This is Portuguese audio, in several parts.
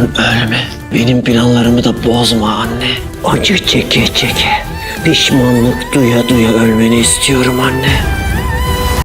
ölme. Benim planlarımı da bozma anne. Acı çeke çeke, pişmanlık duya duya ölmeni istiyorum anne.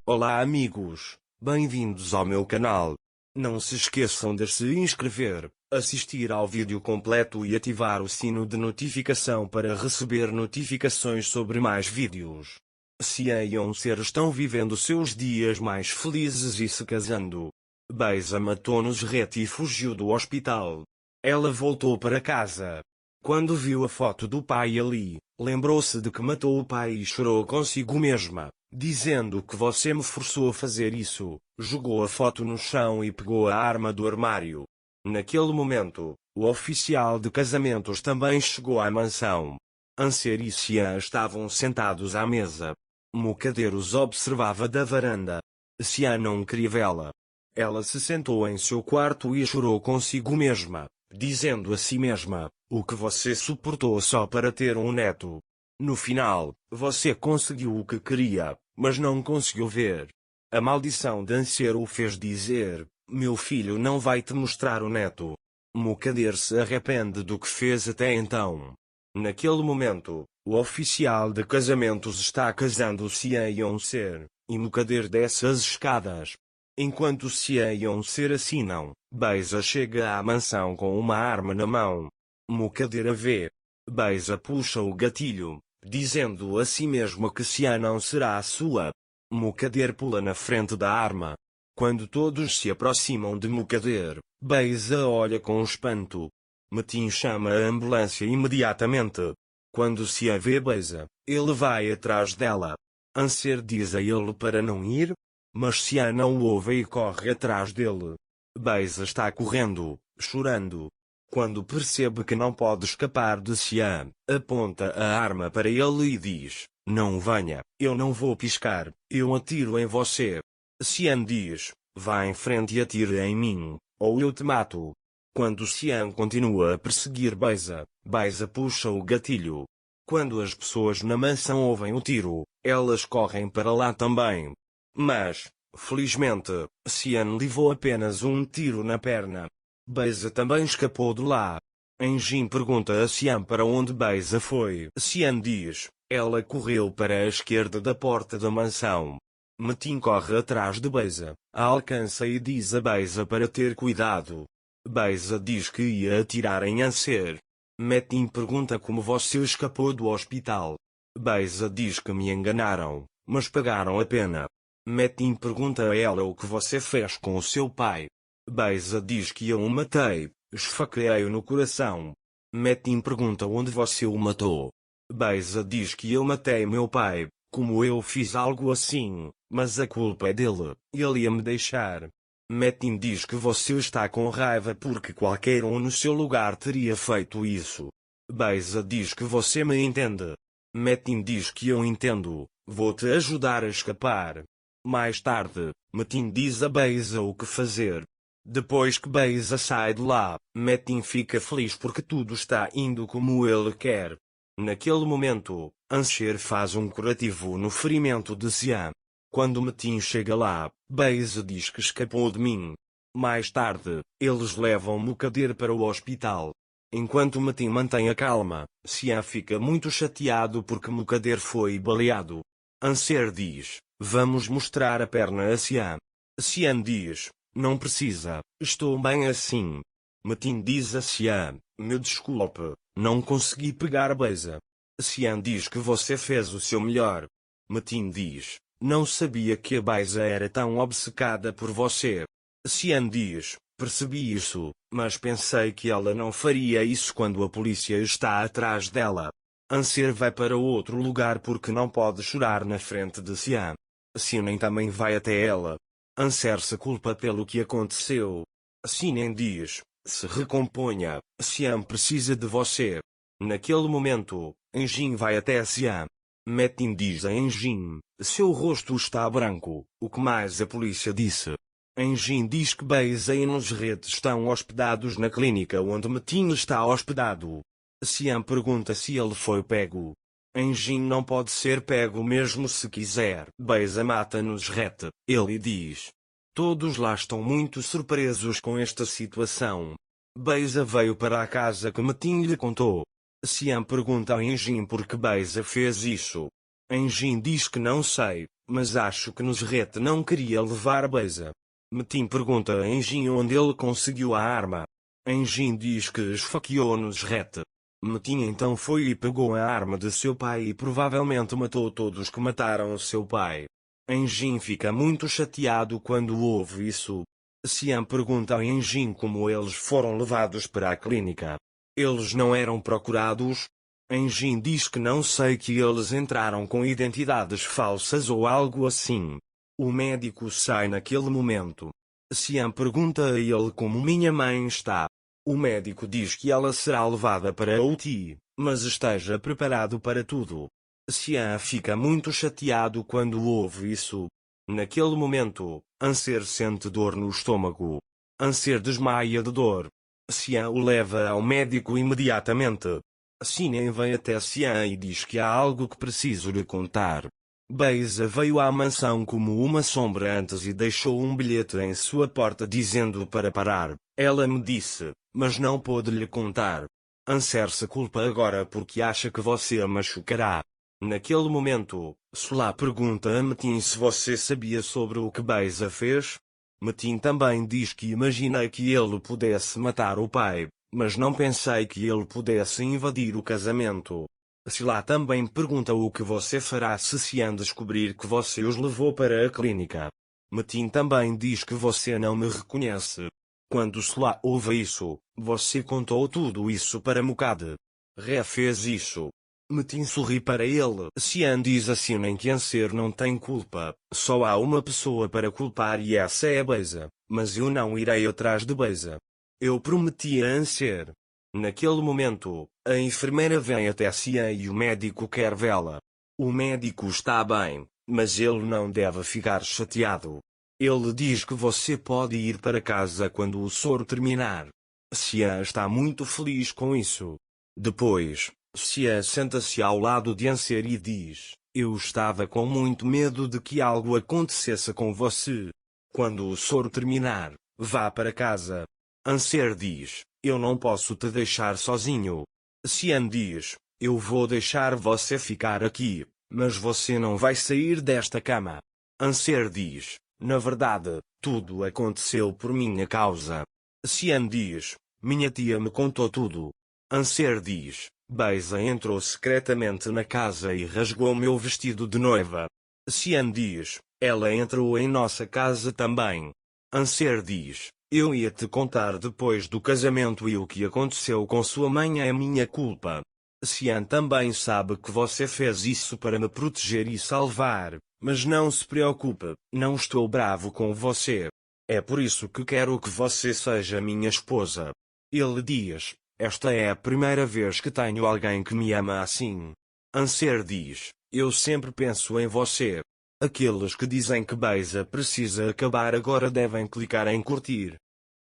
Olá amigos, bem-vindos ao meu canal. Não se esqueçam de se inscrever, assistir ao vídeo completo e ativar o sino de notificação para receber notificações sobre mais vídeos. Xian e Yoncer estão vivendo seus dias mais felizes e se casando. Beisa matou-nos Rete e fugiu do hospital. Ela voltou para casa. Quando viu a foto do pai ali, lembrou-se de que matou o pai e chorou consigo mesma, dizendo que você me forçou a fazer isso. Jogou a foto no chão e pegou a arma do armário. Naquele momento, o oficial de casamentos também chegou à mansão. Anser e Xian estavam sentados à mesa. Mukader os observava da varanda. Xian não queria vê-la. Ela se sentou em seu quarto e chorou consigo mesma, dizendo a si mesma: o que você suportou só para ter um neto. No final, você conseguiu o que queria, mas não conseguiu ver. A maldição de Anser o fez dizer: meu filho não vai te mostrar o neto. Mukader se arrepende do que fez até então. Naquele momento, o oficial de casamentos está casando Xian e Yoncer, e Mukader desce as escadas. Enquanto Xian e Yoncer assinam, Beisa chega à mansão com uma arma na mão. Mukader a vê. Beisa puxa o gatilho, dizendo a si mesma que Xian não será a sua. Mukader pula na frente da arma. Quando todos se aproximam de Mukader, Beisa olha com espanto. Metin chama a ambulância imediatamente. Quando Xian vê Beisa, ele vai atrás dela. Anser diz a ele para não ir, mas Xian não o ouve e corre atrás dele. Beisa está correndo, chorando. Quando percebe que não pode escapar de Xian, aponta a arma para ele e diz: não venha, eu não vou piscar, eu atiro em você. Xian diz: vá em frente e atire em mim, ou eu te mato. Quando Xian continua a perseguir Beisa, Beisa puxa o gatilho. Quando as pessoas na mansão ouvem o tiro, elas correm para lá também. Mas, felizmente, Xian levou apenas um tiro na perna. Beisa também escapou de lá. Enjin pergunta a Xian para onde Beisa foi. Xian diz: ela correu para a esquerda da porta da mansão. Metin corre atrás de Beisa, a alcança e diz a Beisa para ter cuidado. Beisa diz que ia atirar em Anser. Metin pergunta como você escapou do hospital. Beisa diz que me enganaram, mas pagaram a pena. Metin pergunta a ela o que você fez com o seu pai. Beisa diz que eu o matei, esfaqueei-o no coração. Metin pergunta onde você o matou. Beisa diz que eu matei meu pai, como eu fiz algo assim, mas a culpa é dele, ele ia me deixar. Metin diz que você está com raiva porque qualquer um no seu lugar teria feito isso. Beisa diz que você me entende. Metin diz que eu entendo, vou te ajudar a escapar. Mais tarde, Metin diz a Beisa o que fazer. Depois que Beisa sai de lá, Metin fica feliz porque tudo está indo como ele quer. Naquele momento, Anser faz um curativo no ferimento de Xian. Quando Metin chega lá, Beisa diz que escapou de mim. Mais tarde, eles levam Mukader para o hospital. Enquanto Metin mantém a calma, Xian fica muito chateado porque Mukader foi baleado. Anser diz: vamos mostrar a perna a Xian. Xian diz: não precisa, estou bem assim. Metin diz a Xian: me desculpe, não consegui pegar a Beisa. Xian diz que você fez o seu melhor. Metin diz: não sabia que a Beisa era tão obcecada por você. Xian diz: percebi isso, mas pensei que ela não faria isso quando a polícia está atrás dela. Anser vai para outro lugar porque não pode chorar na frente de Xian. Xian também vai até ela. Anser se culpa pelo que aconteceu. Xian diz: se recomponha, Xian precisa de você. Naquele momento, Enjin vai até Xian. Metin diz a Enjin: seu rosto está branco, o que mais a polícia disse? Enjin diz que Beisa e Nosret estão hospedados na clínica onde Metin está hospedado. Xian pergunta se ele foi pego. Enjin não pode ser pego mesmo se quiser. Beisa mata Nosret, ele diz. Todos lá estão muito surpresos com esta situação. Beisa veio para a casa que Metin lhe contou. Xian pergunta a Enjin por que Beisa fez isso. Enjin diz que não sei, mas acho que Nusret não queria levar Beisa. Metin pergunta a Enjin onde ele conseguiu a arma. Enjin diz que esfaqueou Nusret. Metin então foi e pegou a arma de seu pai e provavelmente matou todos que mataram seu pai. Enjin fica muito chateado quando ouve isso. Xian pergunta a Enjin como eles foram levados para a clínica. Eles não eram procurados? Enjin diz que não sei, que eles entraram com identidades falsas ou algo assim. O médico sai naquele momento. Xian pergunta a ele como minha mãe está. O médico diz que ela será levada para a UTI, mas esteja preparado para tudo. Xian fica muito chateado quando ouve isso. Naquele momento, Anser sente dor no estômago. Anser desmaia de dor. Xian o leva ao médico imediatamente. Xian vem até Xian e diz que há algo que preciso lhe contar. Beisa veio à mansão como uma sombra antes e deixou um bilhete em sua porta dizendo para parar. Ela me disse, mas não pôde lhe contar. Anser se culpa agora porque acha que você a machucará. Naquele momento, Sola pergunta a Metin se você sabia sobre o que Beisa fez. Metin também diz que imaginei que ele pudesse matar o pai, mas não pensei que ele pudesse invadir o casamento. Sola também pergunta o que você fará se Xian descobrir que você os levou para a clínica. Metin também diz que você não me reconhece. Quando Sola ouve isso, você contou tudo isso para Mucade. Ré fez isso. Metin sorri para ele. Xian diz assim nem que Anser não tem culpa, só há uma pessoa para culpar e essa é a Beisa, mas eu não irei atrás de Beisa. Eu prometi a Anser. Naquele momento, a enfermeira vem até Xian e o médico quer vê-la. O médico está bem, mas ele não deve ficar chateado. Ele diz que você pode ir para casa quando o soro terminar. Xian está muito feliz com isso. Depois, Xian senta-se ao lado de Anser e diz, eu estava com muito medo de que algo acontecesse com você. Quando o soro terminar, vá para casa. Anser diz, eu não posso te deixar sozinho. Xian diz, eu vou deixar você ficar aqui, mas você não vai sair desta cama. Anser diz, na verdade, tudo aconteceu por minha causa. Xian diz, minha tia me contou tudo. Anser diz, Beisa entrou secretamente na casa e rasgou meu vestido de noiva. Xian diz, ela entrou em nossa casa também. Anser diz, eu ia te contar depois do casamento e o que aconteceu com sua mãe é minha culpa. Xian também sabe que você fez isso para me proteger e salvar, mas não se preocupe, não estou bravo com você. É por isso que quero que você seja minha esposa. Ele diz, esta é a primeira vez que tenho alguém que me ama assim. Anser diz, eu sempre penso em você. Aqueles que dizem que Beisa precisa acabar agora devem clicar em curtir.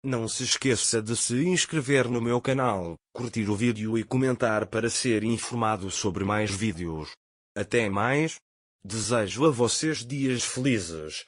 Não se esqueça de se inscrever no meu canal, curtir o vídeo e comentar para ser informado sobre mais vídeos. Até mais. Desejo a vocês dias felizes.